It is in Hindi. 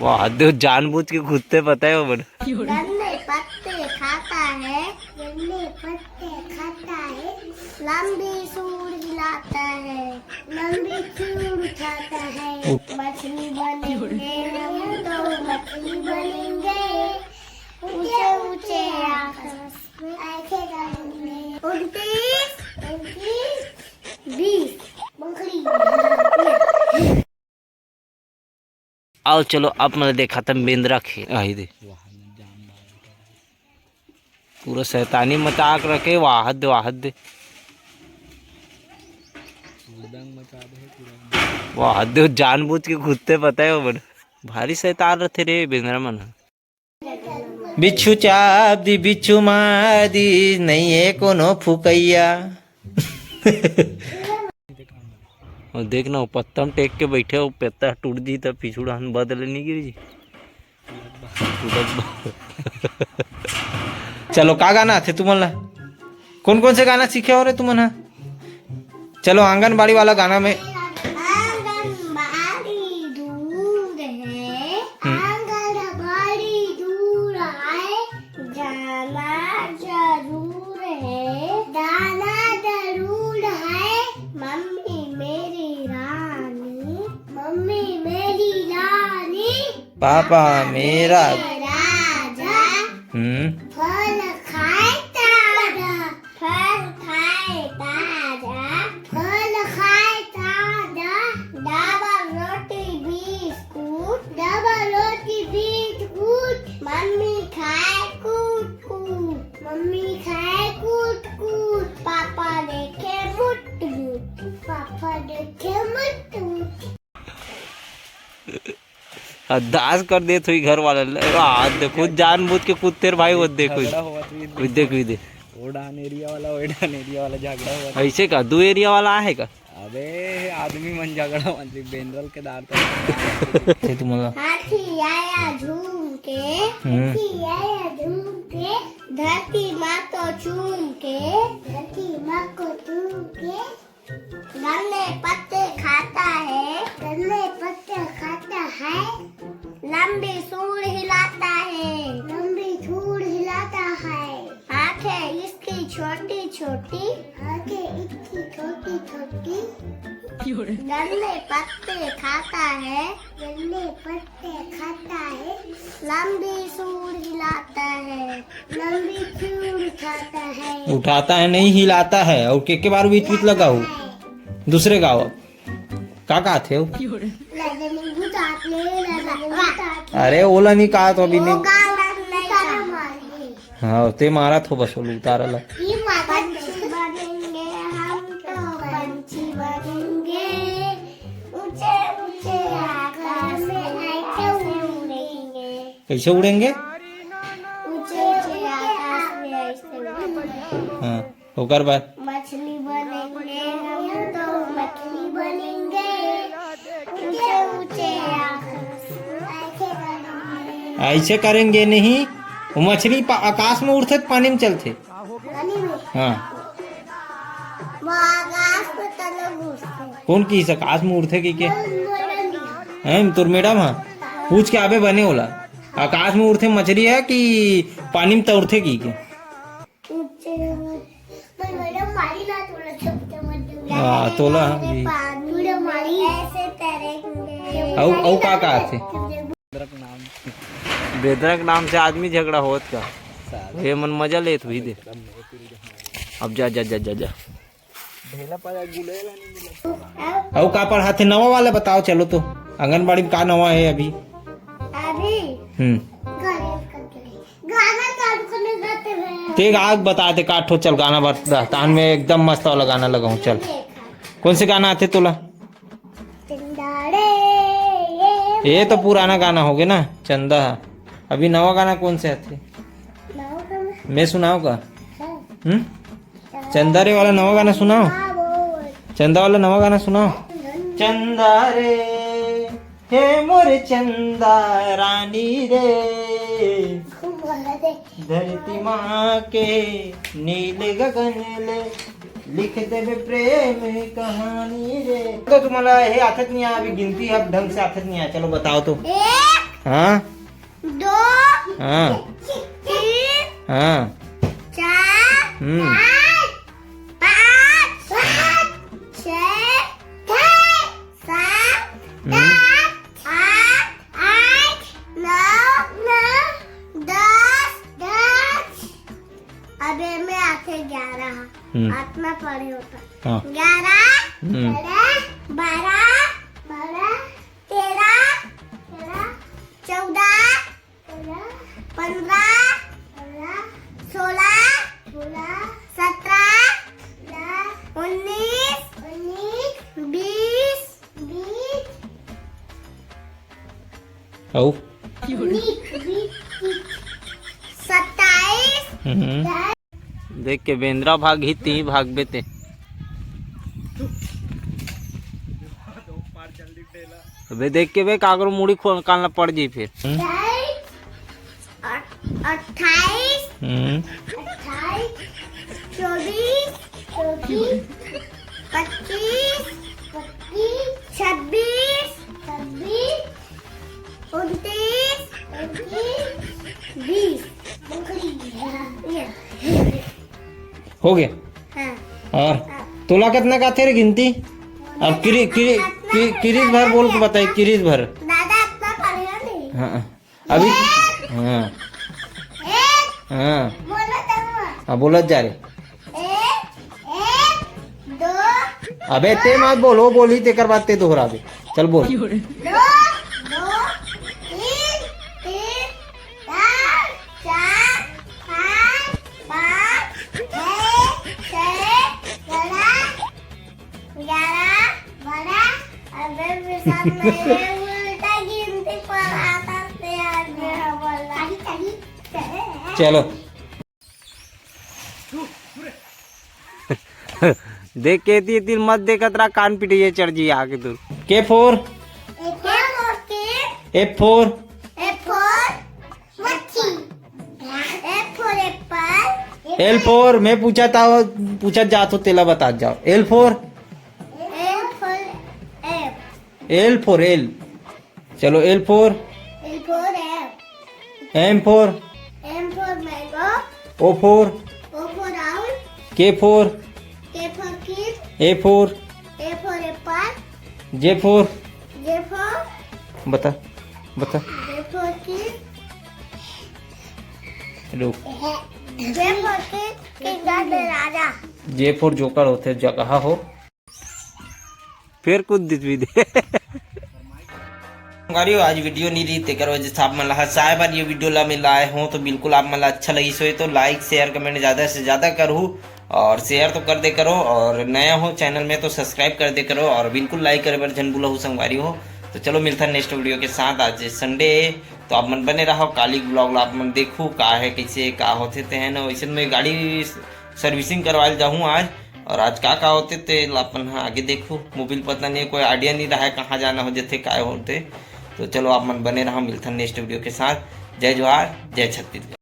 वाह देव जानबूझ के खुदते पता है वो बन गन्ने पत्ते खाता है, गन्ने पत्ते खाता है, लंबी सूर हिलाता है, लंबी सूर खाता है, मछली बनेंगे हम तो मछली बनेंगे, ऊंचे ऊंचे आकाश में आंखें डालेंगे, 29, 20 बकरी। आओ चलो अब मैंने देखा था बेंद्रा खेल आई दे पूरा शैतानी मजाक रखे वाहद दे वाहद दे जानबूझ के खुदते पता है वो बन भारी शैतान रहते रे बेंद्रा मन बिच्छू चाप दी बिच्छू मार दी नहीं है कोनो फुकैया और देखना वो पत्तम टेक के बैठे वो पत्ता टूट जी तब पिछुड़ा बदल नहीं गिर जी चलो का गाना थे तुम्हारा कौन कौन से गाना सीखे हो रहे तुम चलो आंगनबाड़ी वाला गाना में आंगनबाड़ी दूर है, आंगनबाड़ी दूर है, जाना जरूर है, जाना जरूर है, मम्मी मेरी रानी, मम्मी मेरी रानी, पापा मेरा राजा, फल खाए ताजा, फल खाए ताजा, फल खाए ताजा, डबल रोटी बिस्कुट, डबल रोटी बिस्कुट, मम्मी खाए कूट कूट, मम्मी खाए कूट कूट, पापा देखे मुट मुट, पापा देखे मुट मुट। दास कर दे थोड़ी घर वाले देखो जानबूझ के कुत्ते भाई वो देखो देख ओडान एरिया वाला झगड़ा हुआ ऐसे का 2 एरिया वाला है का अबे आदमी मन झगड़ा मतलब बेंद्रल के दार तक तुम्हारा हाथी आया झूम के, हाथी आया झूम के, धरती माँ को चूम के, धरती माँ को चूम के, गन्ने पत्ते खाता है, गन्ने पत्ते खाता है, लंबी सूंड हिलाता है, लंबी सूंड हिलाता है, आंखें इसकी छोटी छोटी, आंखें इसकी छोटी छोटी, गन्ने पत्ते खाता है, गन्ने पत्ते खाता है, लंबी सूंड हिलाता है, लंबी सूंड खाता है, उठाता है नहीं हिलाता है और के बार बीच बीच लगा हो दूसरे गाँव का थे वो अरे ओला नहीं कहा तो अभी नहीं हाँ ते मारा तो बस उतारा ला पंछी बनेंगे हम तो पंछी बनेंगे ऊंचे ऊंचे आकाश में ऐसे उड़ेंगे कैसे उड़ेंगे ऊंचे ऊंचे आकाश में ऐसे उड़ेंगे हाँ होकर बात मछली बनेंगे हम तो मछली बनेंगे ऊंचे ऊंचे आकाश में ऐसे बनेंगे ऐसे करेंगे नहीं वो मछली आकाश में उड़ते पानी में चलते हाँ वो आकाश में तले घुसते कौन की आकाश में उड़ते की के हैं तुर मैडम हाँ पूछ के आबे बने होला आकाश में उड़ते मछली है कि पानी में तौड़ते की के हाँ तोला औ का आते बेदरक नाम से आदमी झगड़ा होत का ये मन मजा लेत हुई दे अब जा जा जा जा जा औ का पढ़ाते नवा वाले बताओ चलो तो आंगनबाड़ी में का नवा है अभी ठीक आग बता दे काठो चल गाना बता तान में एकदम मस्त वाला गाना लगाऊं चल कौन से गाना आते तुला ये तो पुराना गाना हो गया ना चंदा अभी नवा गाना कौन से आते मैं सुनाओ का चंदा रे वाला नवा गाना सुनाओ चंदा वाला नवा गाना सुनाओ चंदा रे हे मोरे चंदा रानी रे धरती माँ के नीले गगन ले लिख देवे प्रेम कहानी रे। तो तुम्हाला हे आठवत नहीं अभी गिनती अब ढंग से आठवत नहीं है। चलो बताओ तो। 1 हाँ 2 हाँ 3 हाँ 4 हम्म 5 6 7 हम्म 8 9 10 अबे में आते 11 हम्म। हाथ में पड़े होता हाँ 11 हम्म 12 13 14 15 16 17 19 20 औ 27 देख के बेंद्रा भाग ही ती भाग बेते। अबे देख के बे कागरो मुड़ी खोल कालना पड़ जी फिर। 28 हम्म 24 25 26 29 20 हो गया। हाँ और तोला कितना का थे रे गिनती? अब किरीस भर बोल के बताइए, किरीस भर। दादा अपना पढ़ेगा नहीं। हाँ अभी हाँ एक हाँ बोलो तो हाँ बोलत जा रहे। 1 2 अबे ते मत बोल, वो बोली ते कर बात ते दोहरा दे। चल बोल। 2 3 3 4 5 6 11 12 अबे विशाल मेरे उल्टा गिनती पढ़ाता थे आज मेरा बोला। चलो देख के ती मत देख तरा कान पिटिए चढ़ जी आगे दूर। K four F four L four मैं पूछा जा तो तेला बता जाओ। एल फोर एल चलो L four M four O four K four A four J four बता रुक। राजा जे फोर जोकर होते जगह हो फिर कुछ दिख भी दे। आज वीडियो नहीं रही करो जैसे आप मतलब साहब ये वीडियो ला मिल आए हो तो बिल्कुल आप मतलब अच्छा लगी सो तो लाइक शेयर कमेंट ज़्यादा से ज़्यादा करूँ और शेयर तो कर दे करो और नया हो चैनल में तो सब्सक्राइब कर दे करो और बिल्कुल लाइक करे बर जन बुला हो संगवारी हो। तो चलो मिलता है नेक्स्ट वीडियो के साथ। आज संडे तो आप मन बने रहो काली ब्लॉग आप मन देखूँ का है कैसे का होते थे है ना। वैसे मैं गाड़ी सर्विसिंग करवाए जाऊँ आज और आज का होते थे अपन हाँ आगे देखूँ। मोबाइल पता नहीं कोई आइडिया नहीं रहा है कहाँ जाना हो जैसे काय होते। तो चलो आप मन बने रहो मिलता है नेक्स्ट वीडियो के साथ। जय जोहार जय छत्तीसगढ़।